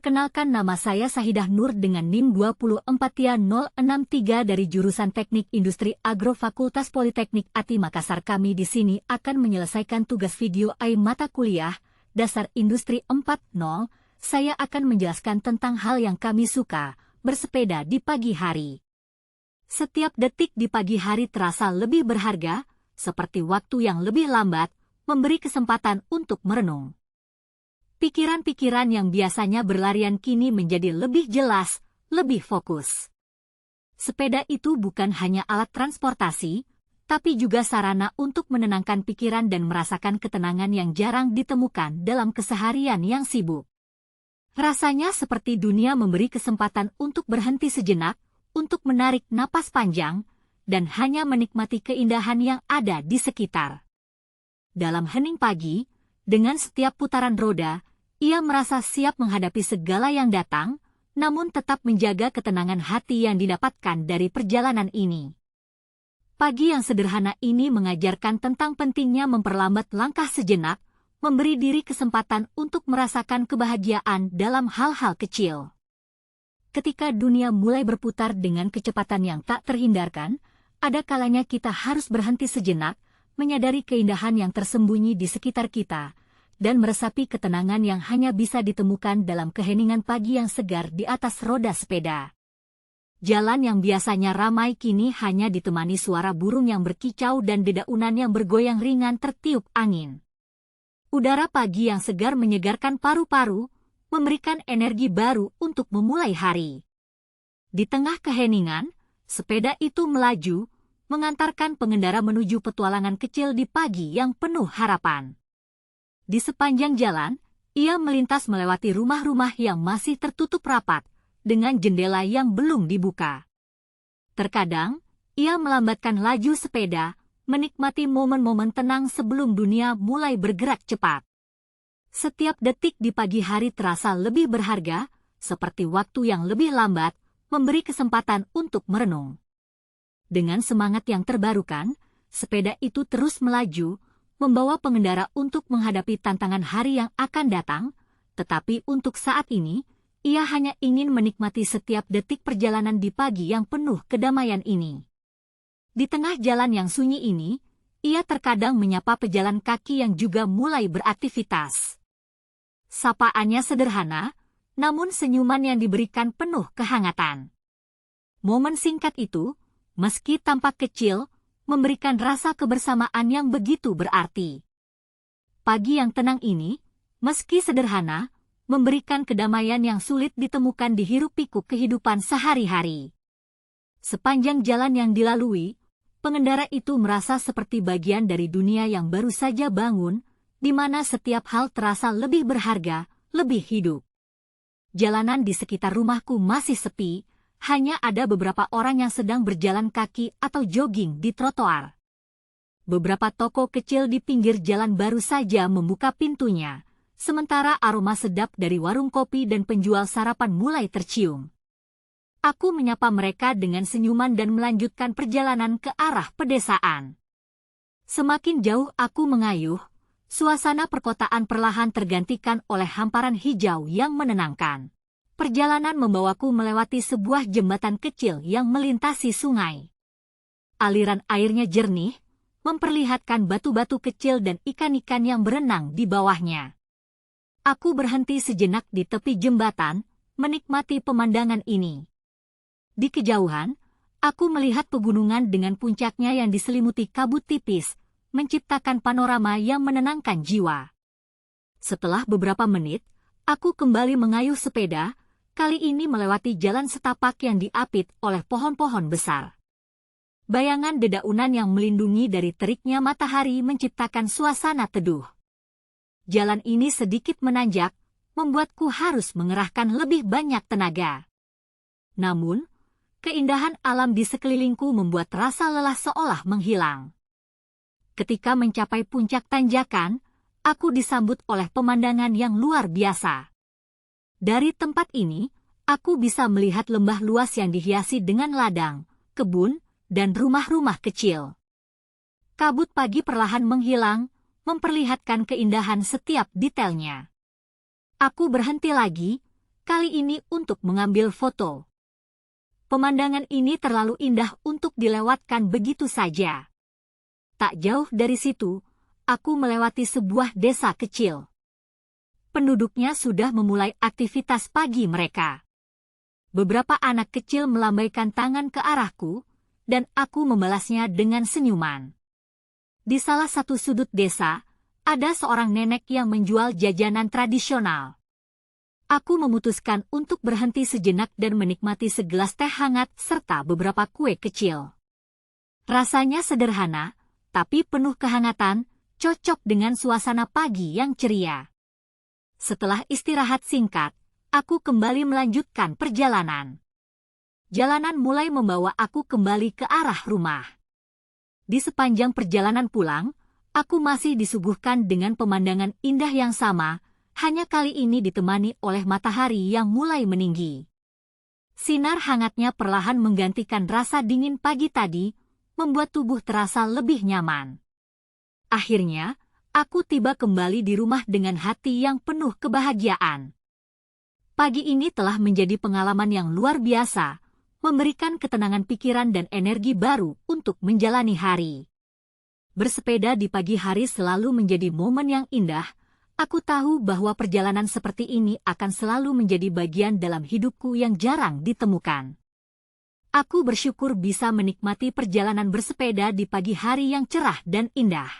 Perkenalkan, nama saya Sahidah Nur dengan NIM 24063 dari jurusan Teknik Industri Agro Fakultas Politeknik ATI Makassar. Kami di sini akan menyelesaikan tugas video mata kuliah Dasar Industri 4.0. Saya akan menjelaskan tentang hal yang kami suka, bersepeda di pagi hari. Setiap detik di pagi hari terasa lebih berharga, seperti waktu yang lebih lambat, memberi kesempatan untuk merenung. Pikiran-pikiran yang biasanya berlarian kini menjadi lebih jelas, lebih fokus. Sepeda itu bukan hanya alat transportasi, tapi juga sarana untuk menenangkan pikiran dan merasakan ketenangan yang jarang ditemukan dalam keseharian yang sibuk. Rasanya seperti dunia memberi kesempatan untuk berhenti sejenak, untuk menarik napas panjang, dan hanya menikmati keindahan yang ada di sekitar. Dalam hening pagi, dengan setiap putaran roda, ia merasa siap menghadapi segala yang datang, namun tetap menjaga ketenangan hati yang didapatkan dari perjalanan ini. Pagi yang sederhana ini mengajarkan tentang pentingnya memperlambat langkah sejenak, memberi diri kesempatan untuk merasakan kebahagiaan dalam hal-hal kecil. Ketika dunia mulai berputar dengan kecepatan yang tak terhindarkan, ada kalanya kita harus berhenti sejenak, menyadari keindahan yang tersembunyi di sekitar kita, dan meresapi ketenangan yang hanya bisa ditemukan dalam keheningan pagi yang segar di atas roda sepeda. Jalan yang biasanya ramai kini hanya ditemani suara burung yang berkicau dan dedaunan yang bergoyang ringan tertiup angin. Udara pagi yang segar menyegarkan paru-paru, memberikan energi baru untuk memulai hari. Di tengah keheningan, sepeda itu melaju, mengantarkan pengendara menuju petualangan kecil di pagi yang penuh harapan. Di sepanjang jalan, ia melintas melewati rumah-rumah yang masih tertutup rapat, dengan jendela yang belum dibuka. Terkadang, ia melambatkan laju sepeda, menikmati momen-momen tenang sebelum dunia mulai bergerak cepat. Setiap detik di pagi hari terasa lebih berharga, seperti waktu yang lebih lambat, memberi kesempatan untuk merenung. Dengan semangat yang terbarukan, sepeda itu terus melaju, membawa pengendara untuk menghadapi tantangan hari yang akan datang, tetapi untuk saat ini, ia hanya ingin menikmati setiap detik perjalanan di pagi yang penuh kedamaian ini. Di tengah jalan yang sunyi ini, ia terkadang menyapa pejalan kaki yang juga mulai beraktivitas. Sapaannya sederhana, namun senyuman yang diberikan penuh kehangatan. Momen singkat itu, meski tampak kecil, memberikan rasa kebersamaan yang begitu berarti. Pagi yang tenang ini, meski sederhana, memberikan kedamaian yang sulit ditemukan di hiruk-pikuk kehidupan sehari-hari. Sepanjang jalan yang dilalui, pengendara itu merasa seperti bagian dari dunia yang baru saja bangun, di mana setiap hal terasa lebih berharga, lebih hidup. Jalanan di sekitar rumahku masih sepi, hanya ada beberapa orang yang sedang berjalan kaki atau jogging di trotoar. Beberapa toko kecil di pinggir jalan baru saja membuka pintunya, sementara aroma sedap dari warung kopi dan penjual sarapan mulai tercium. Aku menyapa mereka dengan senyuman dan melanjutkan perjalanan ke arah pedesaan. Semakin jauh aku mengayuh, suasana perkotaan perlahan tergantikan oleh hamparan hijau yang menenangkan. Perjalanan membawaku melewati sebuah jembatan kecil yang melintasi sungai. Aliran airnya jernih, memperlihatkan batu-batu kecil dan ikan-ikan yang berenang di bawahnya. Aku berhenti sejenak di tepi jembatan, menikmati pemandangan ini. Di kejauhan, aku melihat pegunungan dengan puncaknya yang diselimuti kabut tipis, menciptakan panorama yang menenangkan jiwa. Setelah beberapa menit, aku kembali mengayuh sepeda, kali ini melewati jalan setapak yang diapit oleh pohon-pohon besar. Bayangan dedaunan yang melindungi dari teriknya matahari menciptakan suasana teduh. Jalan ini sedikit menanjak, membuatku harus mengerahkan lebih banyak tenaga. Namun, keindahan alam di sekelilingku membuat rasa lelah seolah menghilang. Ketika mencapai puncak tanjakan, aku disambut oleh pemandangan yang luar biasa. Dari tempat ini, aku bisa melihat lembah luas yang dihiasi dengan ladang, kebun, dan rumah-rumah kecil. Kabut pagi perlahan menghilang, memperlihatkan keindahan setiap detailnya. Aku berhenti lagi, kali ini untuk mengambil foto. Pemandangan ini terlalu indah untuk dilewatkan begitu saja. Tak jauh dari situ, aku melewati sebuah desa kecil. Penduduknya sudah memulai aktivitas pagi mereka. Beberapa anak kecil melambaikan tangan ke arahku, dan aku membalasnya dengan senyuman. Di salah satu sudut desa, ada seorang nenek yang menjual jajanan tradisional. Aku memutuskan untuk berhenti sejenak dan menikmati segelas teh hangat serta beberapa kue kecil. Rasanya sederhana, tapi penuh kehangatan, cocok dengan suasana pagi yang ceria. Setelah istirahat singkat, aku kembali melanjutkan perjalanan. Jalanan mulai membawa aku kembali ke arah rumah. Di sepanjang perjalanan pulang, aku masih disuguhkan dengan pemandangan indah yang sama, hanya kali ini ditemani oleh matahari yang mulai meninggi. Sinar hangatnya perlahan menggantikan rasa dingin pagi tadi, membuat tubuh terasa lebih nyaman. Akhirnya, aku tiba kembali di rumah dengan hati yang penuh kebahagiaan. Pagi ini telah menjadi pengalaman yang luar biasa, memberikan ketenangan pikiran dan energi baru untuk menjalani hari. Bersepeda di pagi hari selalu menjadi momen yang indah. Aku tahu bahwa perjalanan seperti ini akan selalu menjadi bagian dalam hidupku yang jarang ditemukan. Aku bersyukur bisa menikmati perjalanan bersepeda di pagi hari yang cerah dan indah.